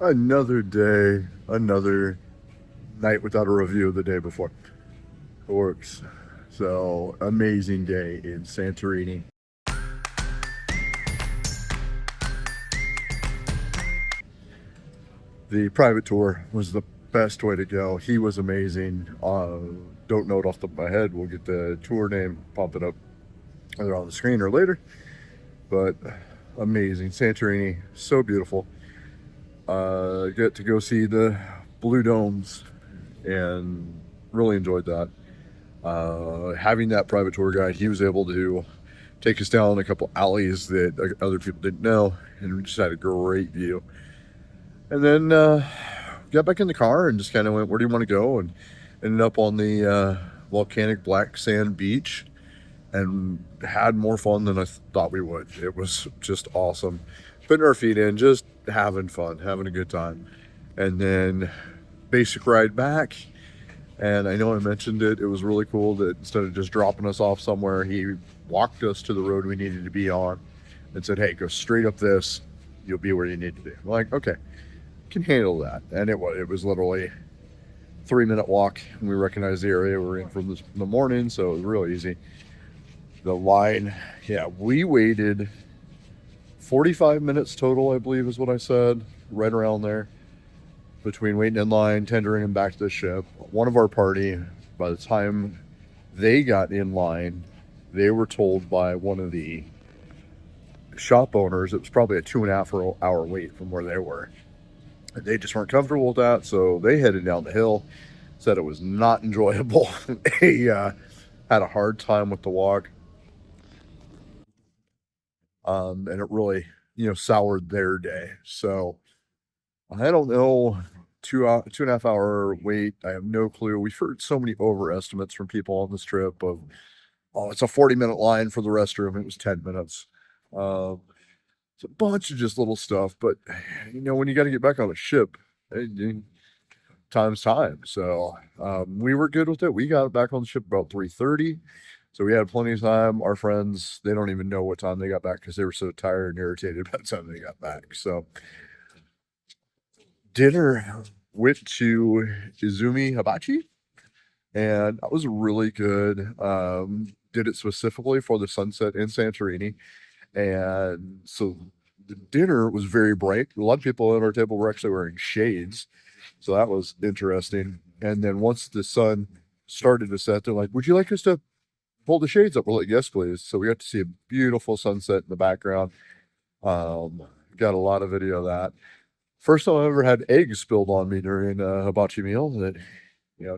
Another day, another night without a review the day before. It works. So, amazing day in Santorini. The private tour was the best way to go. He was amazing. Don't know it off the top of my head. We'll get the tour name, pop it up either on the screen or later. But amazing. Santorini, so beautiful. Get to go see the blue domes and really enjoyed that. Having that private tour guide, he was able to take us down a couple alleys that other people didn't know, and we just had a great view. And then got back in the car and just kind of went, "Where do you want to go?" And ended up on the volcanic black sand beach, and had more fun than I thought we would. It was just awesome, putting our feet in, just having fun, having a good time, and then basic ride back. And I know I mentioned it. It was really cool that instead of just dropping us off somewhere, he walked us to the road we needed to be on and said, "Hey, go straight up this. You'll be where you need to be." I'm like, okay, can handle that. And it was literally 3 minute walk. And we recognized the area we were in from the morning, so it was real easy. The line, yeah, we waited 45 minutes total, I believe is what I said, right around there, between waiting in line, tendering, and back to the ship. One of our party, by the time they got in line, they were told by one of the shop owners it was probably a 2.5 hour wait from where they were. They just weren't comfortable with that, so they headed down the hill. Said it was not enjoyable. They had a hard time with the walk, and it really, soured their day. So I don't know. 2.5 hour wait. I have no clue. We've heard so many overestimates from people on this trip of, oh, it's a 40-minute line for the restroom. It was 10 minutes. Um, it's a bunch of just little stuff, but when you got to get back on a ship, time's time. So we were good with it. We got back on the ship about 3:30, so we had plenty of time. Our friends, they don't even know what time they got back because they were so tired and irritated by the time they got back. So dinner went to Izumi Hibachi, and that was really good. Did it specifically for the sunset in Santorini, and so the dinner was very bright. A lot of people at our table were actually wearing shades, so that was interesting. And then once the sun started to set, they're like, "Would you like us to pull the shades up?" We're like, "Yes, please." So we got to see a beautiful sunset in the background. Um, got a lot of video of that. First time I ever had eggs spilled on me during a hibachi meal. That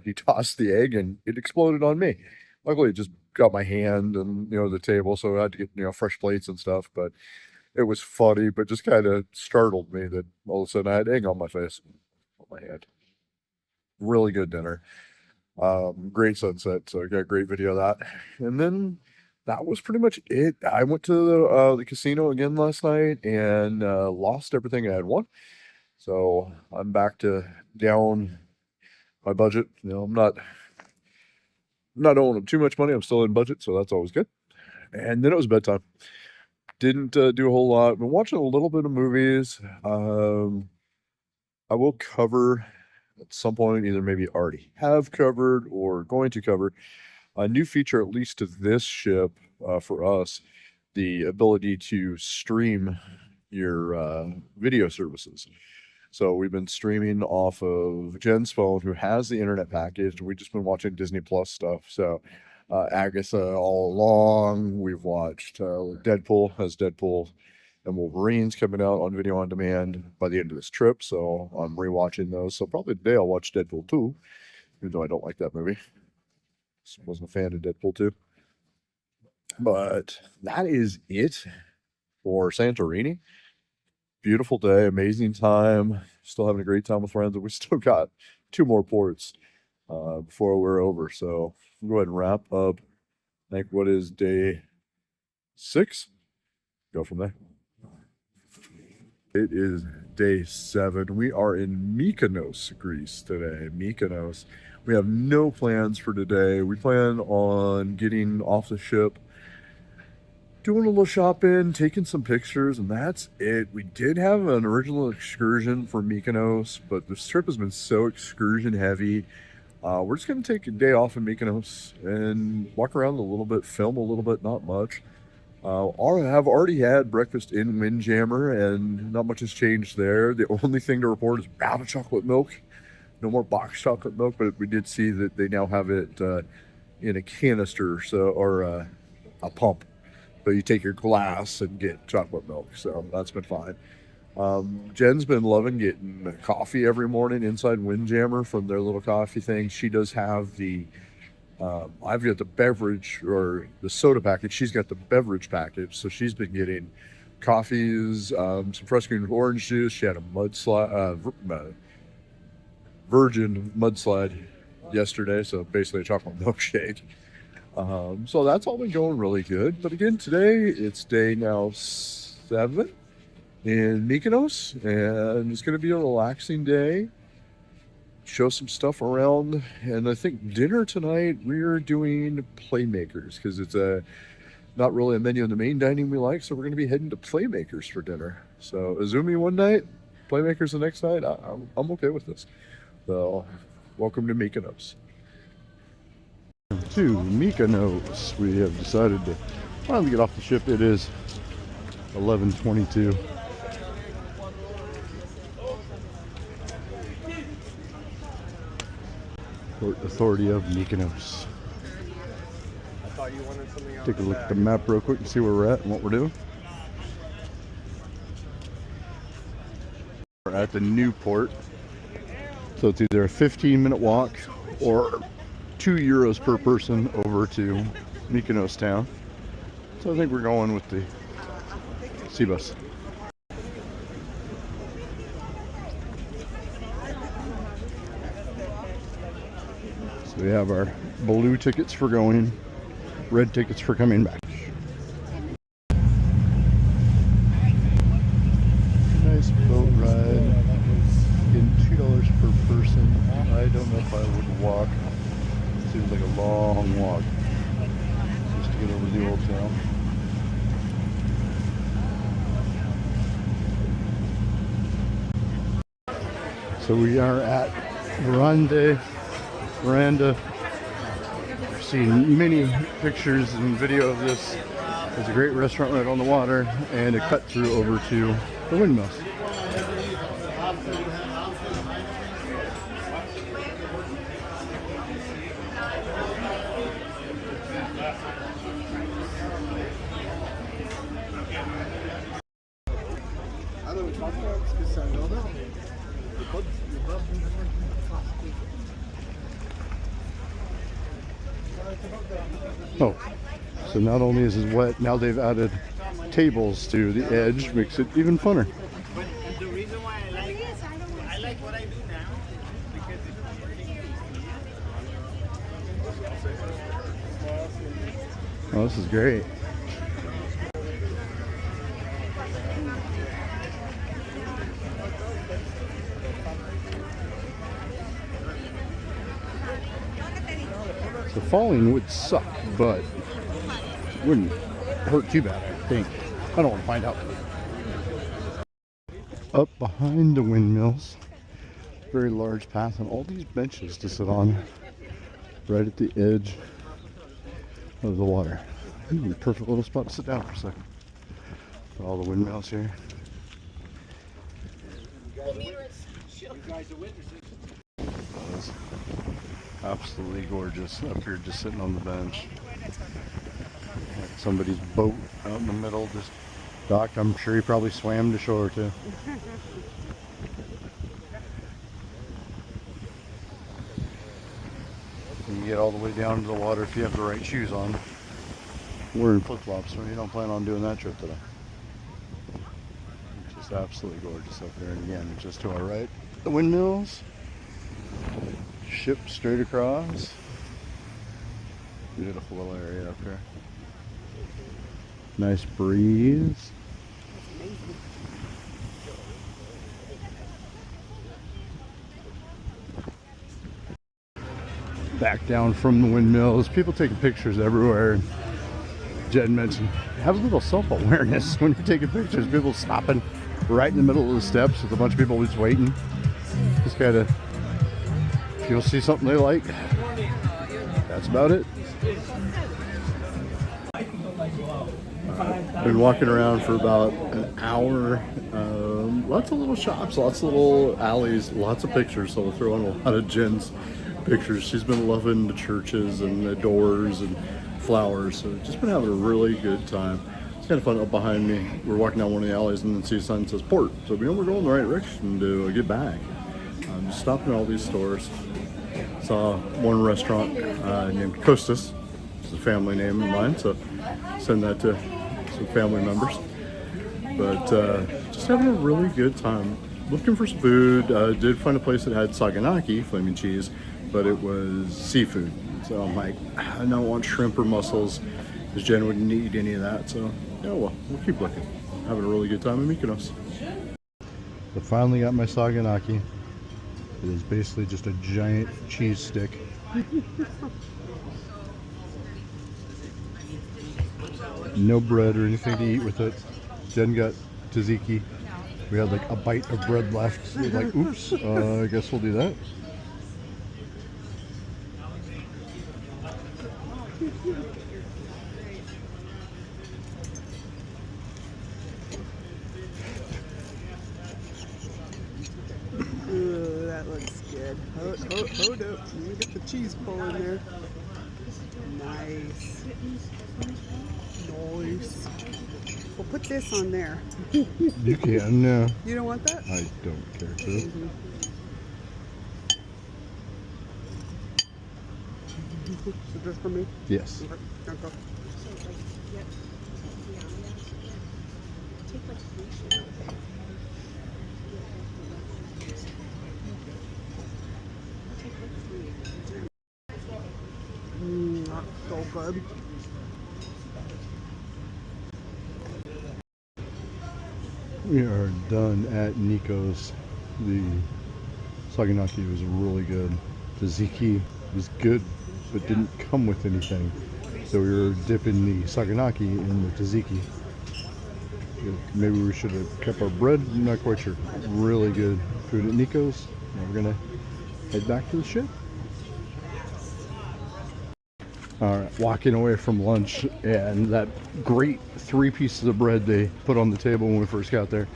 he tossed the egg and it exploded on me. Luckily, it just got my hand and the table, so I had to get fresh plates and stuff. But it was funny, but just kind of startled me that all of a sudden I had egg on my face, on my hand. Really good dinner. Great sunset, so I got a great video of that. And then that was pretty much it. I went to the casino again last night and lost everything I had won. So I'm back to down my budget. I'm not owing them too much money. I'm still in budget, so that's always good. And then it was bedtime. Didn't do a whole lot. Been watching a little bit of movies. I will cover at some point, either maybe already have covered or going to cover a new feature, at least to this ship for us, the ability to stream your video services. So we've been streaming off of Jen's phone, who has the internet package. We've just been watching Disney Plus stuff. So Agatha all along. We've watched Deadpool, as Deadpool and Wolverine's coming out on video on demand by the end of this trip. So I'm rewatching those. So probably today I'll watch Deadpool 2, even though I don't like that movie. Just wasn't a fan of Deadpool 2. But that is it for Santorini. Beautiful day, amazing time. Still having a great time with friends, and we still got two more ports before we're over. So we'll go ahead and wrap up. I think what is day 6? Go from there. It is day 7. We are in Mykonos, Greece today. Mykonos. We have no plans for today. We plan on getting off the ship doing a little shopping, taking some pictures, and that's it. We did have an original excursion for Mykonos, but this trip has been so excursion heavy. We're just going to take a day off in Mykonos and walk around a little bit, film a little bit, not much. Have already had breakfast in Windjammer, and not much has changed there. The only thing to report is out of chocolate milk. No more boxed chocolate milk, but we did see that they now have it in a canister, or a pump. But you take your glass and get chocolate milk, so that's been fine. Jen's been loving getting coffee every morning inside Windjammer from their little coffee thing. She does have I've got the beverage or the soda package. She's got the beverage package, so she's been getting coffees, some fresh green orange juice. She had a virgin mudslide yesterday, so basically a chocolate milkshake. So that's all been going really good. But again, today it's day now 7 in Mykonos, and it's going to be a relaxing day. Show some stuff around, and I think dinner tonight we're doing Playmakers because it's not really a menu in the main dining we like, so we're going to be heading to Playmakers for dinner. So Azumi one night, Playmakers the next night. I'm okay with this. So welcome to Mykonos. To Mykonos, we have decided to finally get off the ship. It is 11:22. Port Authority of Mykonos. Take a look at the map real quick and see where we're at and what we're doing. We're at the new port. So it's either a 15-minute walk or €2 per person over to Mykonos town. So I think we're going with the sea bus. So we have our blue tickets for going, red tickets for coming back. Nice boat ride. Getting $2 per person. I don't know if I would walk. It seems like a long walk just to get over the old town. So we are at Veranda. I've seen many pictures and video of this. There's a great restaurant right on the water and a cut through over to the windmills. Oh, so not only is it wet, now they've added tables to the edge, makes it even funner. But the reason why I like what I do now because it's Oh, this is great. So falling would suck, but it wouldn't hurt too bad, I think. I don't want to find out. Up behind the windmills, very large path, and all these benches to sit on right at the edge of the water. Ooh, perfect little spot to sit down for a second. For all the windmills here. Absolutely gorgeous up here, just sitting on the bench. Somebody's boat out in the middle, just docked. I'm sure he probably swam to shore too. You can get all the way down to the water if you have the right shoes on. We're in flip-flops, so you don't plan on doing that trip today. Just absolutely gorgeous up there. And again, just to our right, the windmills. Ship straight across. Beautiful little area up here. Nice breeze. Back down from the windmills. People taking pictures everywhere. Jed mentioned have a little self-awareness when you're taking pictures. People stopping right in the middle of the steps with a bunch of people just waiting. Just gotta, if you'll see something they like, that's about it. Been walking around for about an hour. Lots of little shops, lots of little alleys, lots of pictures. So we'll throw in a lot of Jen's pictures. She's been loving the churches and the doors and flowers. So just been having a really good time. It's kind of fun. Up behind me, we're walking down one of the alleys and then see a sign that says port. So we know we're going in the right direction to get back. Just stopping at all these stores. Saw one restaurant named Costas. It's a family name of mine, so send that to some family members. But just having a really good time. Looking for some food. Did find a place that had saganaki, flaming cheese, but it was seafood. So I'm like, I don't want shrimp or mussels, because Jen wouldn't eat any of that. So yeah, well, we'll keep looking. Having a really good time in Mykonos. So finally got my saganaki. It is basically just a giant cheese stick. No bread or anything to eat with it. Jen got tzatziki. We had like a bite of bread left. So we're like, oops, I guess we'll do that. Ooh, that looks good. Hold up. Let me get the cheese pull in there. Nice. Nice. We'll put this on there. You can, no. You don't want that? I don't care to. Mm-hmm. So just for me? Yes. Okay. Okay. Not so good. We are done at Nico's. The saganaki was really good. The tzatziki was good, but didn't come with anything. So we were dipping the saganaki in the tzatziki. Maybe we should have kept our bread. I'm not quite sure. Really good food at Nico's. Now we're gonna head back to the ship. All right, walking away from lunch, and that great 3 pieces of bread they put on the table when we first got there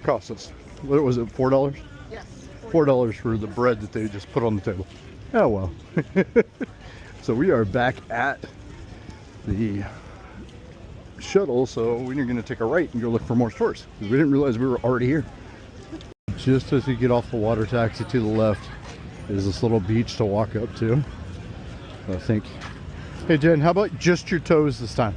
cost us, what was it, $4? Yes. $4 for the bread that they just put on the table. Oh well. So we are back at the shuttle, so we're going to take a right and go look for more stores. We didn't realize we were already here. Just as you get off the water taxi to the left is this little beach to walk up to. I think. Hey Jen, how about just your toes this time?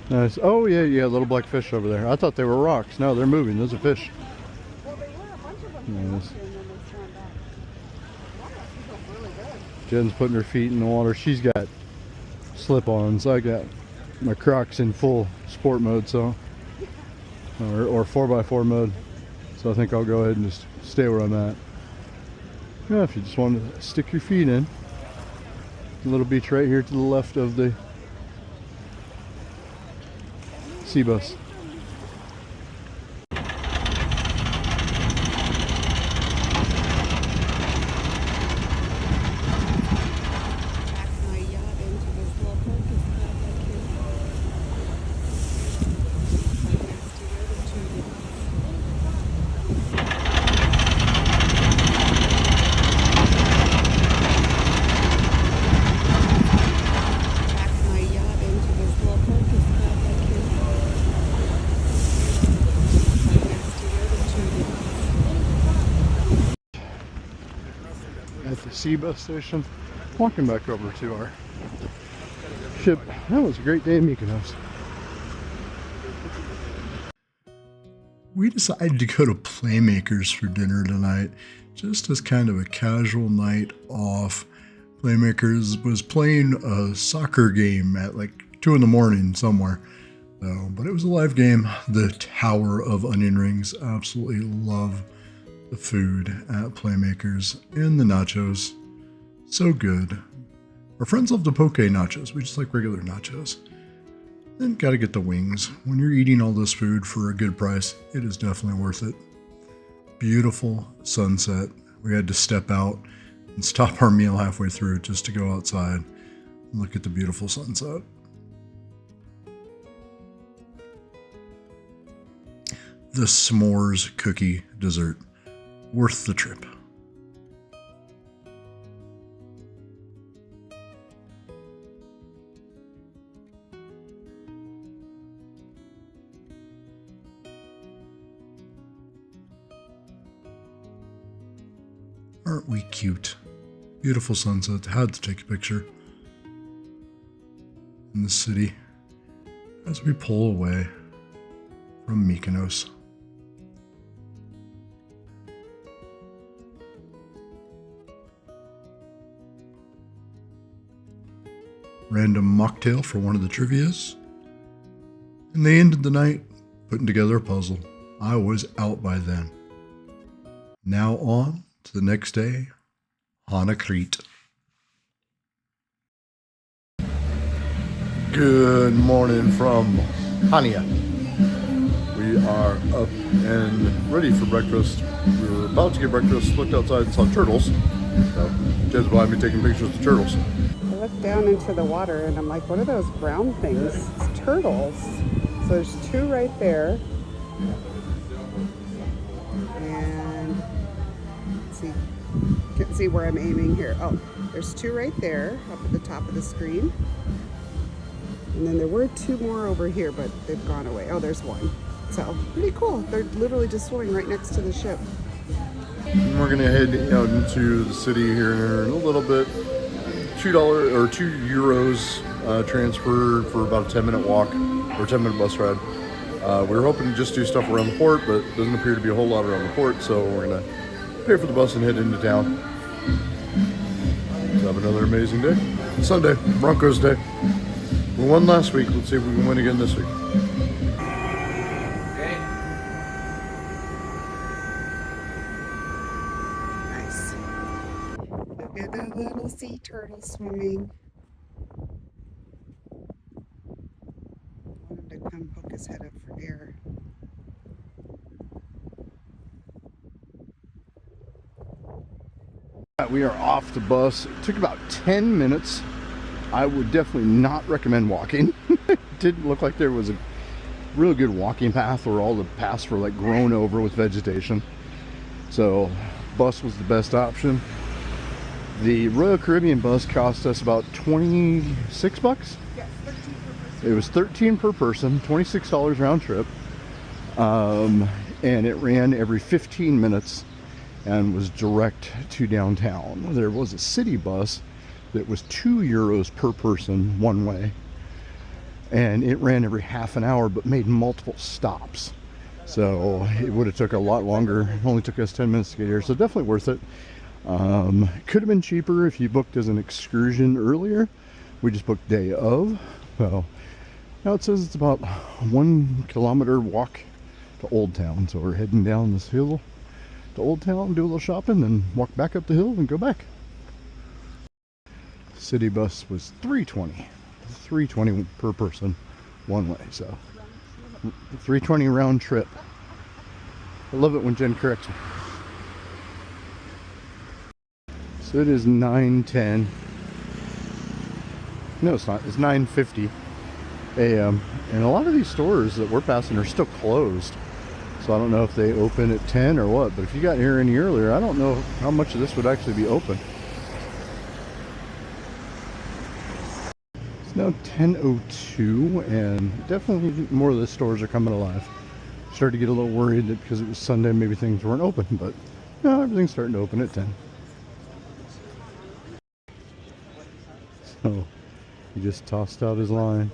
Nice. Oh yeah, yeah, little black fish over there. I thought they were rocks. No, they're moving. Those are fish. Well, they were a bunch of them. Nice. And then they swam back. Wow, these look really good. Jen's putting her feet in the water. She's got slip-ons. I got my Crocs in full sport mode, so or 4x4 mode. So I think I'll go ahead and just stay where I'm at. Yeah, if you just want to stick your feet in. A little beach right here to the left of the sea bus. At the sea bus station, walking back over to our ship. That was a great day in Mykonos. We decided to go to Playmakers for dinner tonight. just as kind of a casual night off. Playmakers was playing a soccer game at like 2 in the morning somewhere. So, but it was a live game. The Tower of Onion Rings. Absolutely love the food at Playmakers and the nachos. So good. Our friends love the poke nachos. We just like regular nachos. Then gotta get the wings. When you're eating all this food for a good price, it is definitely worth it. Beautiful sunset. We had to step out and stop our meal halfway through just to go outside and look at the beautiful sunset. The s'mores cookie dessert. Worth the trip. Aren't we cute? Beautiful sunset. Had to take a picture in the city as we pull away from Mykonos. Random mocktail for one of the trivias. And they ended the night putting together a puzzle. I was out by then. Now on to the next day on Crete. Good morning from Hania. We are up and ready for breakfast. We were about to get breakfast, looked outside and saw turtles. So Jed's behind me taking pictures of the turtles. I looked down into the water and I'm like, what are those brown things? It's turtles. So there's two right there. And let's see. Can't see where I'm aiming here. Oh, there's two right there up at the top of the screen. And then there were two more over here, but they've gone away. Oh, there's one. So pretty cool. They're literally just swimming right next to the ship. And we're gonna head out into the city here in a little bit. $2 or €2 transfer for about a 10-minute walk or 10-minute bus ride. We were hoping to just do stuff around the port, but it doesn't appear to be a whole lot around the port, so we're gonna pay for the bus and head into town. So have another amazing day. Sunday, Broncos Day. We won last week. Let's see if we can win again this week. Nice. Look at the little sea turtle swimming. I wanted to come poke his head up for air. We are off the bus. It took about 10 minutes. I would definitely not recommend walking. It didn't look like there was a real good walking path where all the paths were like grown over with vegetation. So bus was the best option. The Royal Caribbean bus cost us about 26 bucks. Yes, 13 per person. It was 13 per person, $26 round trip. And it ran every 15 minutes and was direct to downtown. There was a city bus that was €2 per person one way, and it ran every half an hour but made multiple stops, so it would have took a lot longer. It only took us 10 minutes to get here, so definitely worth it. Could have been cheaper if you booked as an excursion earlier. We just booked day of. Well, now it says it's about 1 kilometer walk to Old Town, so we're heading down this hill to Old Town, do a little shopping, then walk back up the hill and go back. City bus was $3.20 per person one way, so $3.20 round trip. I love it when Jen corrects me. So it is 9:10. No, it's not. It's 9:50 a.m. and a lot of these stores that we're passing are still closed. So I don't know if they open at 10 or what, but if you got here any earlier, I don't know how much of this would actually be open. It's now 10:02, and definitely more of the stores are coming alive. Started to get a little worried that because it was Sunday, maybe things weren't open, but no, everything's starting to open at 10. So he just tossed out his line.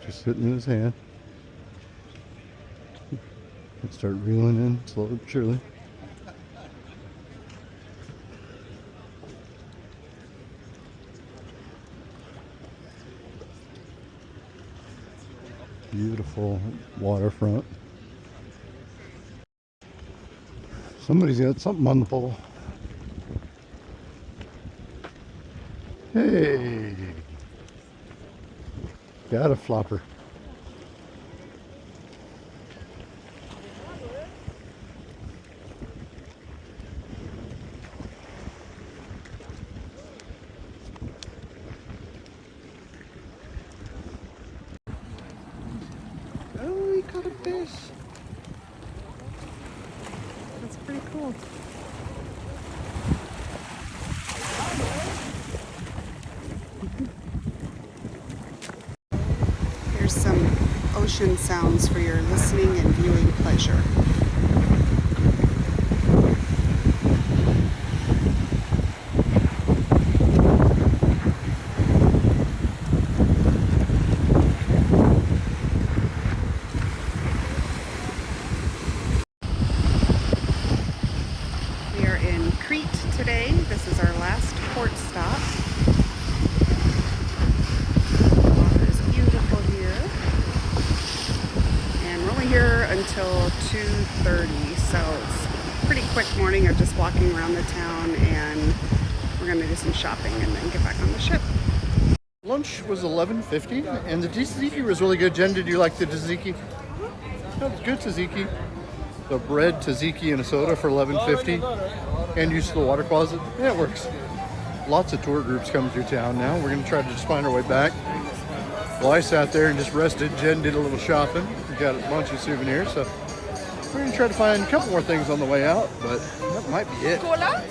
Just sitting in his hand. Start reeling in slowly but surely. Beautiful waterfront. Somebody's got something on the pole. Hey, got a flopper. Oh, he caught a fish. That's pretty cool. Here's some ocean sounds for your listening and viewing pleasure. We are in Crete today. This is our last port stop. The water is beautiful here. And we're only here until 2:30, so it's a pretty quick morning of just walking around the town, and we're gonna do some shopping and then get back on the ship. Lunch was $11.50, and the tzatziki was really good. Jen, did you like the tzatziki? That was good tzatziki. The bread, tzatziki, and a soda for $11.50, and use the water closet. Yeah, it works. Lots of tour groups coming through town now. We're gonna try to just find our way back. Well, I sat there and just rested. Jen did a little shopping. We got a bunch of souvenirs, so we're gonna try to find a couple more things on the way out, but that might be it. Cola?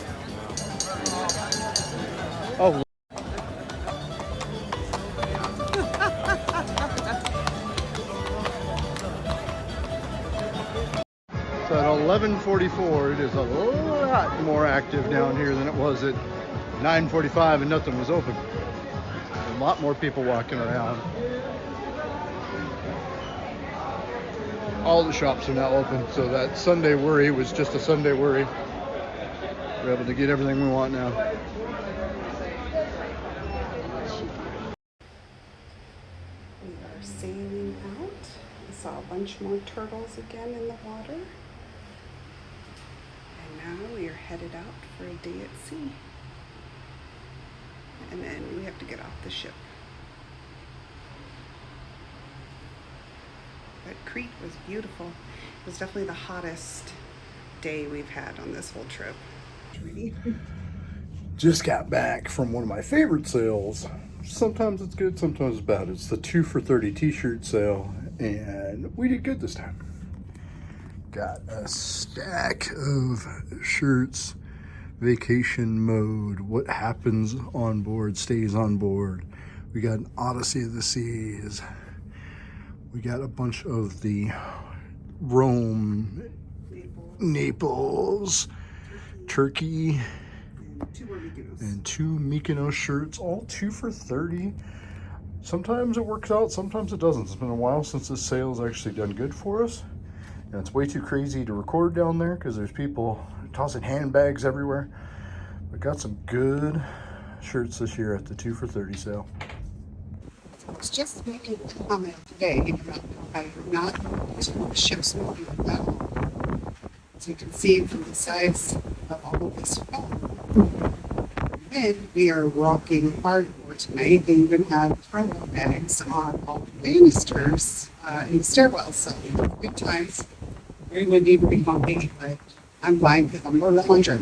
Oh. So at 11:44, it is a lot more active down here than it was at 9:45, and nothing was open. A lot more people walking around. All the shops are now open, so that Sunday worry was just a Sunday worry. We're able to get everything we want now. We are sailing out. I saw a bunch more turtles again in the water. And now we are headed out for a day at sea. And then we have to get off the ship. But Crete was beautiful. It was definitely the hottest day we've had on this whole trip. Just got back from one of my favorite sales. Sometimes it's good, sometimes it's bad. It's the 2 for $30 t-shirt sale, and we did good this time. Got a stack of shirts. Vacation mode, what happens on board stays on board. We got an Odyssey of the Seas. We got a bunch of the Rome, Naples, Turkey, and 2 Mykonos shirts, all 2 for $30. Sometimes it works out, sometimes it doesn't. It's been a while since this sale has actually done good for us. And it's way too crazy to record down there because there's people tossing handbags everywhere. We got some good shirts this year at the 2 for $30 sale. I was just making a comment today about how I'm not using the ship's moving well. As you can see from the size of all of this foam. And we are rocking hardboard tonight. They even have throw bags on all the banisters in the stairwell, so good times. Very windy, pretty bumpy, but I'm fine because I'm more than 100.